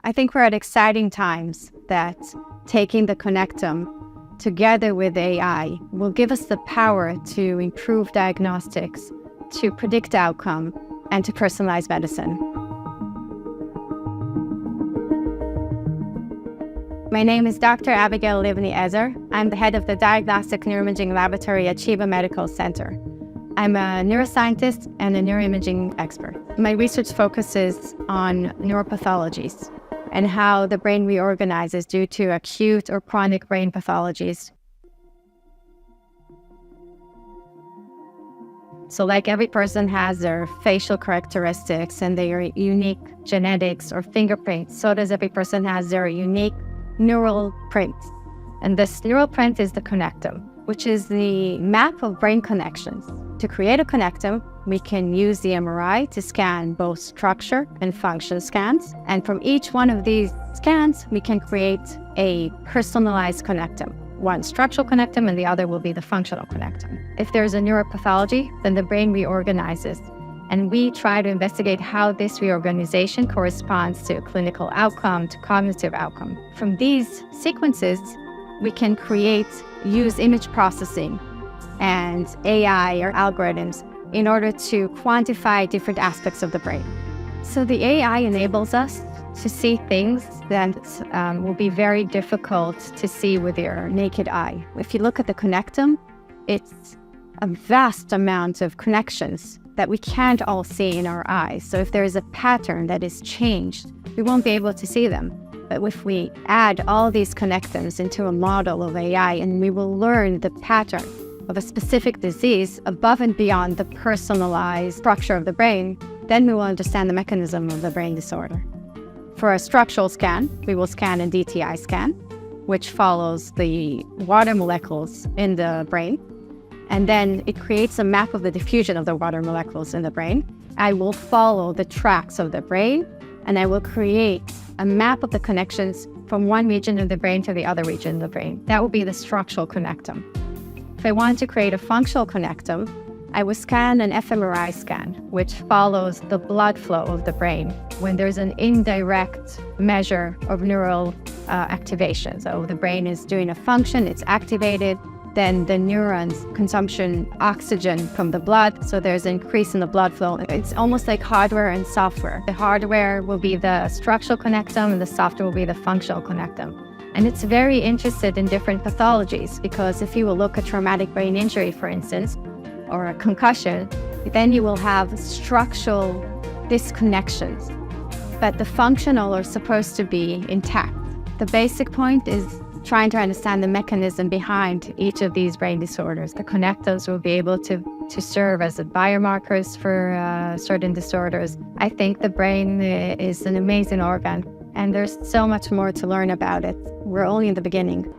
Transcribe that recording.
I think we're at exciting times that taking the connectome together with AI will give us the power to improve diagnostics, to predict outcome, and to personalize medicine. My name is Dr. Abigail Livny Ezer. I'm the head of the Diagnostic Neuroimaging Laboratory at Sheba Medical Center. I'm a neuroscientist and a neuroimaging expert. My research focuses on neuropathologies and how the brain reorganizes due to acute or chronic brain pathologies. So like every person has their facial characteristics and their unique genetics or fingerprints, so does every person has their unique neural print. And this neural print is the connectome, which is the map of brain connections. To create a connectome, we can use the MRI to scan both structure and function scans. And from each one of these scans, we can create a personalized connectome. One structural connectome and the other will be the functional connectome. If there's a neuropathology, then the brain reorganizes. And we try to investigate how this reorganization corresponds to clinical outcome, to cognitive outcome. From these sequences, we can use image processing and AI or algorithms in order to quantify different aspects of the brain. So the AI enables us to see things that will be very difficult to see with your naked eye. If you look at the connectome, it's a vast amount of connections that we can't all see in our eyes. So if there is a pattern that is changed, we won't be able to see them. But if we add all these connectomes into a model of AI, and we will learn the pattern of a specific disease above and beyond the personalized structure of the brain, then we will understand the mechanism of the brain disorder. For a structural scan, we will scan a DTI scan, which follows the water molecules in the brain. And then it creates a map of the diffusion of the water molecules in the brain. I will follow the tracks of the brain, and I will create a map of the connections from one region of the brain to the other region of the brain. That will be the structural connectome. If I want to create a functional connectome, I will scan an fMRI scan, which follows the blood flow of the brain when there's an indirect measure of neural activation. So the brain is doing a function, it's activated, then the neurons consumption oxygen from the blood, so there's an increase in the blood flow. It's almost like hardware and software. The hardware will be the structural connectome and the software will be the functional connectome. And it's very interested in different pathologies, because if you will look at traumatic brain injury, for instance, or a concussion, then you will have structural disconnections, but the functional are supposed to be intact. The basic point is trying to understand the mechanism behind each of these brain disorders. The connectomes will be able to serve as biomarkers for certain disorders. I think the brain is an amazing organ, and there's so much more to learn about it. We're only in the beginning.